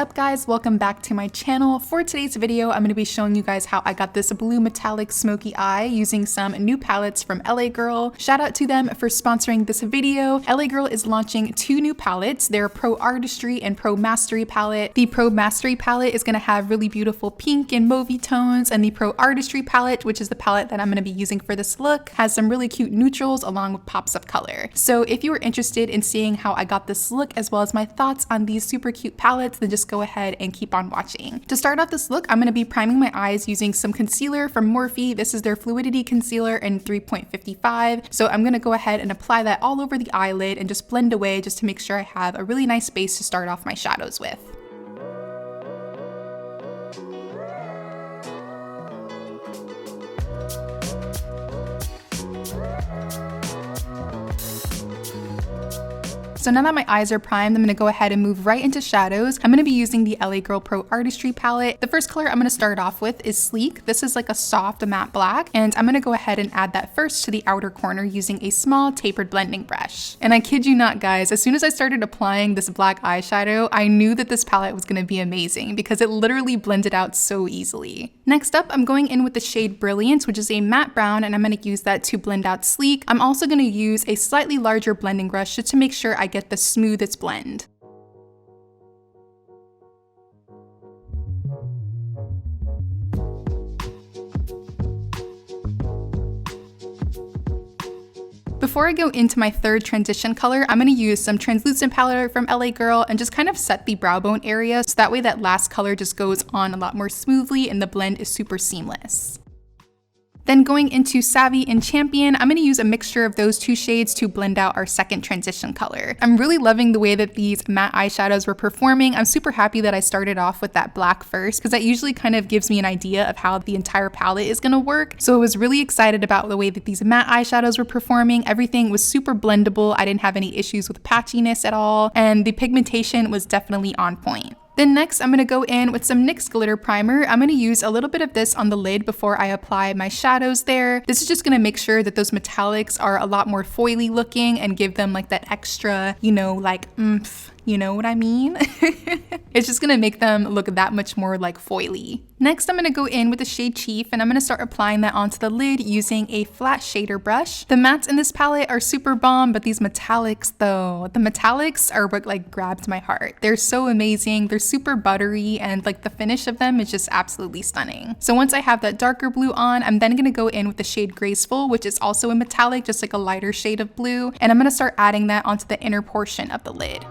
up guys, welcome back to my channel. For today's video, I'm going to be showing you guys how I got this blue metallic smoky eye using some new palettes from LA Girl. Shout out to them for sponsoring this video. LA Girl is launching two new palettes. Their Pro Artistry and Pro Mastery palette. The Pro Mastery palette is going to have really beautiful pink and mauvey tones, and the Pro Artistry palette, which is the palette that I'm going to be using for this look, has some really cute neutrals along with pops of color. So if you are interested in seeing how I got this look as well as my thoughts on these super cute palettes, then just go ahead and keep on watching. To start off this look, I'm going to be priming my eyes using some concealer from Morphe. This is their Fluidity concealer in 3.55. So I'm going to go ahead and apply that all over the eyelid and just blend away just to make sure I have a really nice base to start off my shadows with. So now that my eyes are primed, I'm going to go ahead and move right into shadows. I'm going to be using the LA Girl Pro Artistry palette. The first color I'm going to start off with is Sleek. This is like a soft matte black, and I'm going to go ahead and add that first to the outer corner using a small tapered blending brush. And I kid you not guys, as soon as I started applying this black eyeshadow, I knew that this palette was going to be amazing because it literally blended out so easily. Next up, I'm going in with the shade Brilliance, which is a matte brown, and I'm going to use that to blend out Sleek. I'm also going to use a slightly larger blending brush just to make sure I get the smoothest blend. Before I go into my third transition color, I'm going to use some translucent powder from LA Girl and just kind of set the brow bone area so that way that last color just goes on a lot more smoothly and the blend is super seamless. Then going into Savvy and Champion, I'm going to use a mixture of those two shades to blend out our second transition color. I'm really loving the way that these matte eyeshadows were performing. I'm super happy that I started off with that black first because that usually kind of gives me an idea of how the entire palette is going to work. So I was really excited about the way that these matte eyeshadows were performing. Everything was super blendable. I didn't have any issues with patchiness at all, and the pigmentation was definitely on point. Then next, I'm going to go in with some NYX Glitter Primer. I'm going to use a little bit of this on the lid before I apply my shadows there. This is just going to make sure that those metallics are a lot more foily looking and give them like that extra, you know, like oomph. You know what I mean? It's just gonna make them look that much more like foily. Next, I'm gonna go in with the shade Chief, and I'm gonna start applying that onto the lid using a flat shader brush. The mattes in this palette are super bomb, but these metallics though, the metallics are what like grabbed my heart. They're so amazing, they're super buttery, and like the finish of them is just absolutely stunning. So once I have that darker blue on, I'm then gonna go in with the shade Graceful, which is also a metallic, just like a lighter shade of blue, and I'm gonna start adding that onto the inner portion of the lid.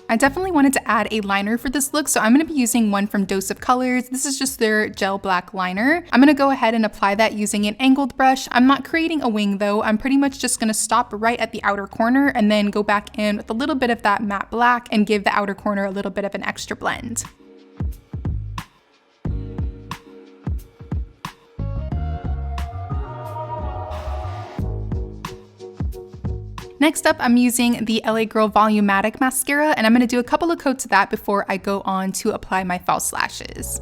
I definitely wanted to add a liner for this look, so I'm going to be using one from Dose of Colors. This is just their gel black liner. I'm going to go ahead and apply that using an angled brush. I'm not creating a wing though. I'm pretty much just going to stop right at the outer corner and then go back in with a little bit of that matte black and give the outer corner a little bit of an extra blend. Next up, I'm using the LA Girl Volumatic mascara, and I'm going to do a couple of coats of that before I go on to apply my false lashes.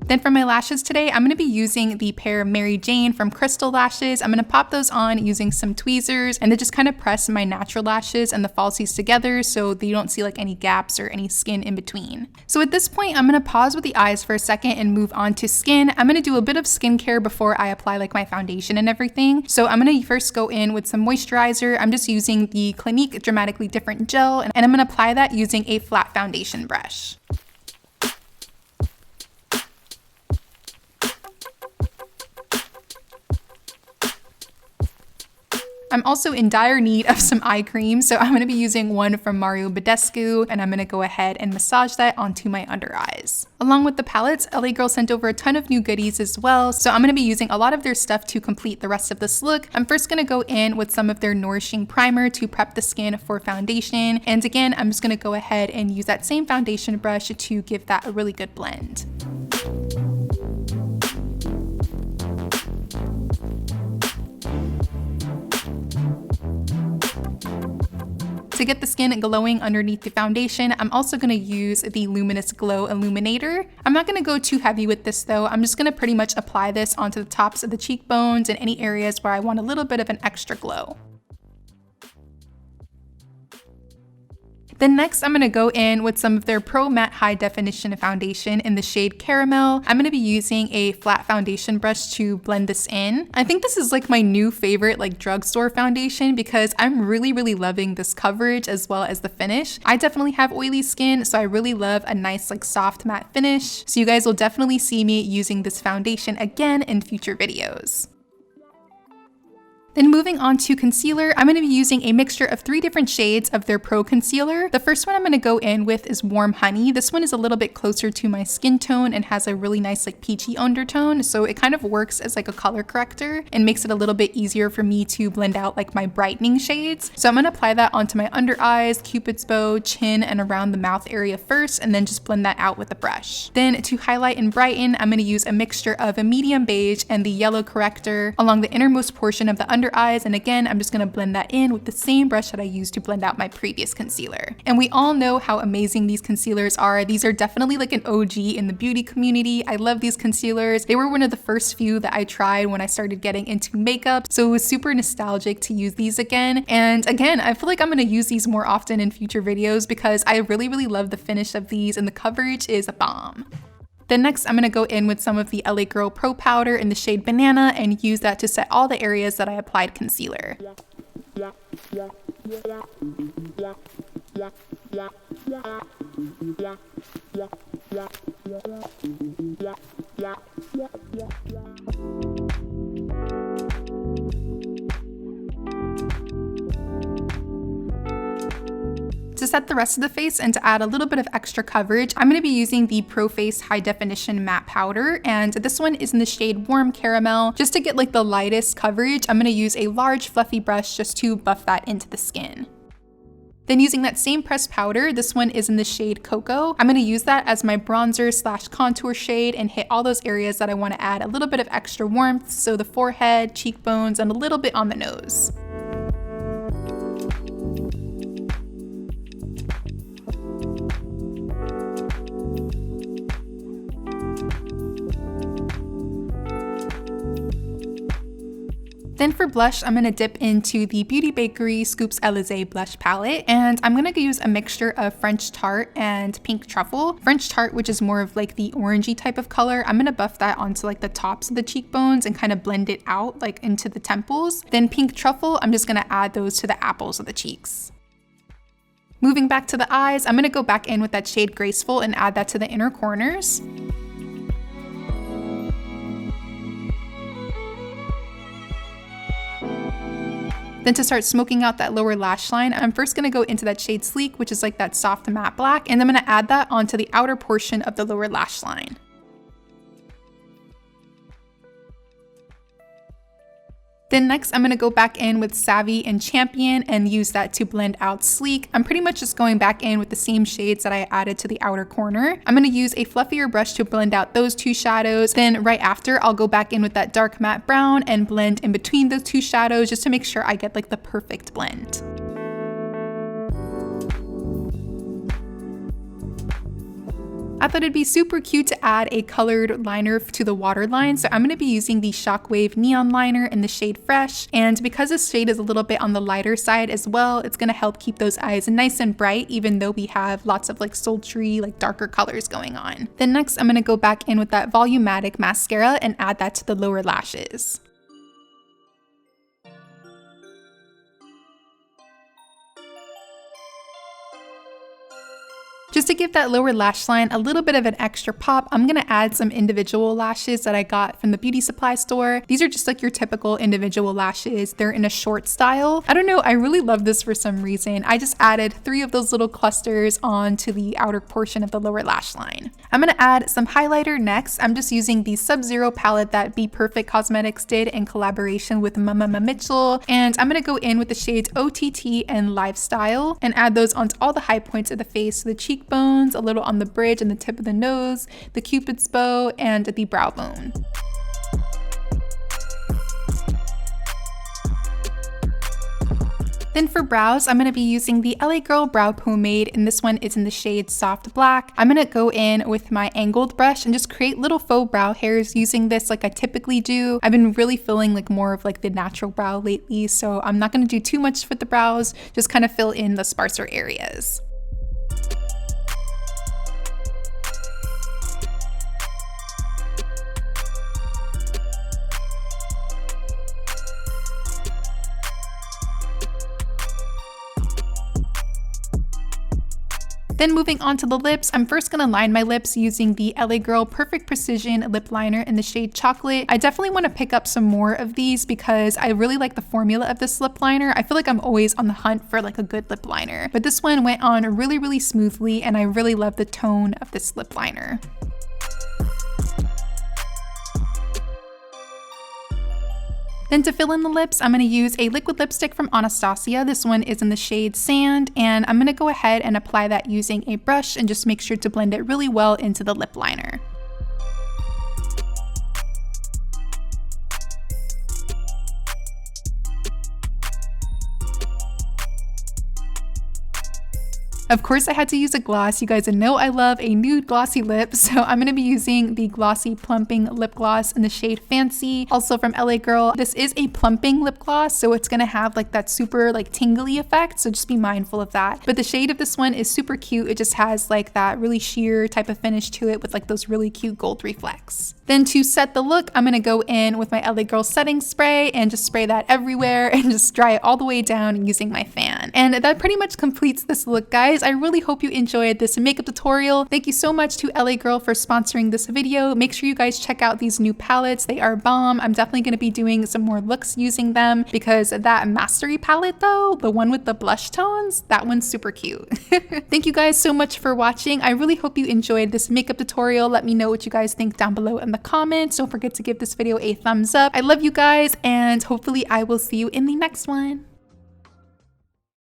Then for my lashes today, I'm going to be using the pair Maryjane from Crvstal lashes. I'm going to pop those on using some tweezers and then just kind of press my natural lashes and the falsies together so that you don't see like any gaps or any skin in between. So at this point, I'm going to pause with the eyes for a second and move on to skin. I'm going to do a bit of skincare before I apply like my foundation and everything. So I'm going to first go in with some moisturizer. I'm just using the Clinique Dramatically Different Gel, and I'm going to apply that using a flat foundation brush. I'm also in dire need of some eye cream, so I'm going to be using one from Mario Badescu, and I'm going to go ahead and massage that onto my under eyes. Along with the palettes, LA Girl sent over a ton of new goodies as well, so I'm going to be using a lot of their stuff to complete the rest of this look. I'm first going to go in with some of their Nourishing primer to prep the skin for foundation, and again, I'm just going to go ahead and use that same foundation brush to give that a really good blend. To get the skin glowing underneath the foundation, I'm also going to use the Luminous Glow Illuminator. I'm not going to go too heavy with this though. I'm just going to pretty much apply this onto the tops of the cheekbones and any areas where I want a little bit of an extra glow. Then next, I'm going to go in with some of their Pro Matte High Definition Foundation in the shade Caramel. I'm going to be using a flat foundation brush to blend this in. I think this is like my new favorite like drugstore foundation because I'm really loving this coverage as well as the finish. I definitely have oily skin, so I really love a nice like soft matte finish. So you guys will definitely see me using this foundation again in future videos. Then moving on to concealer, I'm going to be using a mixture of 3 different shades of their Pro Concealer. The first one I'm going to go in with is Warm Honey. This one is a little bit closer to my skin tone and has a really nice like peachy undertone, so it kind of works as like a color corrector and makes it a little bit easier for me to blend out like my brightening shades. So I'm going to apply that onto my under eyes, cupid's bow, chin, and around the mouth area first, and then just blend that out with a brush. Then to highlight and brighten, I'm going to use a mixture of a medium beige and the yellow corrector along the innermost portion of the under eyes, and again I'm just going to blend that in with the same brush that I used to blend out my previous concealer. And we all know how amazing these concealers are. These are definitely like an OG in the beauty community. I love these concealers. They were one of the first few that I tried when I started getting into makeup, so it was super nostalgic to use these again. And again, I feel like I'm going to use these more often in future videos because I really love the finish of these and the coverage is a bomb. Then next, I'm going to go in with some of the LA Girl Pro Powder in the shade Banana and use that to set all the areas that I applied concealer. To set the rest of the face and to add a little bit of extra coverage, I'm going to be using the Pro Face High Definition Matte Powder, and this one is in the shade Warm Caramel. Just to get like the lightest coverage, I'm going to use a large fluffy brush just to buff that into the skin. Then using that same pressed powder, this one is in the shade Cocoa. I'm going to use that as my bronzer / contour shade and hit all those areas that I want to add a little bit of extra warmth, so the forehead, cheekbones, and a little bit on the nose. Then for blush, I'm going to dip into the Beauty Bakery Scoops Élysées blush palette, and I'm going to use a mixture of French Tart and Pink Truffle. French Tart, which is more of like the orangey type of color, I'm going to buff that onto like the tops of the cheekbones and kind of blend it out like into the temples. Then Pink Truffle, I'm just going to add those to the apples of the cheeks. Moving back to the eyes, I'm going to go back in with that shade Graceful and add that to the inner corners. Then to start smoking out that lower lash line, I'm first going to go into that shade Sleek, which is like that soft matte black, and I'm going to add that onto the outer portion of the lower lash line. Then next, I'm going to go back in with Savvy and Champion and use that to blend out Sleek. I'm pretty much just going back in with the same shades that I added to the outer corner. I'm going to use a fluffier brush to blend out those 2 shadows. Then right after, I'll go back in with that dark matte brown and blend in between those 2 shadows just to make sure I get like the perfect blend. I thought it'd be super cute to add a colored liner to the waterline, so I'm going to be using the Shockwave Neon Liner in the shade Fresh, and because this shade is a little bit on the lighter side as well, it's going to help keep those eyes nice and bright even though we have lots of like sultry, like darker colors going on. Then next, I'm going to go back in with that Volumatic mascara and add that to the lower lashes. Just to give that lower lash line a little bit of an extra pop, I'm going to add some individual lashes that I got from the beauty supply store. These are just like your typical individual lashes. They're in a short style. I don't know, I really love this for some reason. I just added 3 of those little clusters onto the outer portion of the lower lash line. I'm going to add some highlighter next. I'm just using the Sub-Zero palette that Be Perfect Cosmetics did in collaboration with Mama Mitchell, and I'm going to go in with the shades OTT and Lifestyle and add those onto all the high points of the face, so the cheekbones, a little on the bridge and the tip of the nose, the cupid's bow, and the brow bone. Then for brows, I'm going to be using the LA Girl Brow Pomade, and this one is in the shade Soft Black. I'm going to go in with my angled brush and just create little faux brow hairs using this like I typically do. I've been really feeling like more of like the natural brow lately, so I'm not going to do too much with the brows, just kind of fill in the sparser areas. Then moving on to the lips, I'm first going to line my lips using the LA Girl Perfect Precision Lip Liner in the shade Chocolate. I definitely want to pick up some more of these because I really like the formula of this lip liner. I feel like I'm always on the hunt for like a good lip liner. But this one went on really, really smoothly, and I really love the tone of this lip liner. Then to fill in the lips, I'm going to use a liquid lipstick from Anastasia. This one is in the shade Sand, and I'm going to go ahead and apply that using a brush and just make sure to blend it really well into the lip liner. Of course, I had to use a gloss. You guys know I love a nude glossy lip, so I'm going to be using the Glossy Plumping Lip Gloss in the shade Fancy, also from LA Girl. This is a plumping lip gloss, so it's going to have like that super like tingly effect, so just be mindful of that. But the shade of this one is super cute. It just has like that really sheer type of finish to it with like those really cute gold reflects. Then to set the look, I'm going to go in with my LA Girl setting spray and just spray that everywhere and just dry it all the way down using my fan. And that pretty much completes this look, guys. I really hope you enjoyed this makeup tutorial. Thank you so much to LA Girl for sponsoring this video. Make sure you guys check out these new palettes. They are bomb. I'm definitely going to be doing some more looks using them because that Mastery palette though, the one with the blush tones, that one's super cute. Thank you guys so much for watching. I really hope you enjoyed this makeup tutorial. Let me know what you guys think down below in the comments. Don't forget to give this video a thumbs up. I love you guys, and hopefully I will see you in the next one.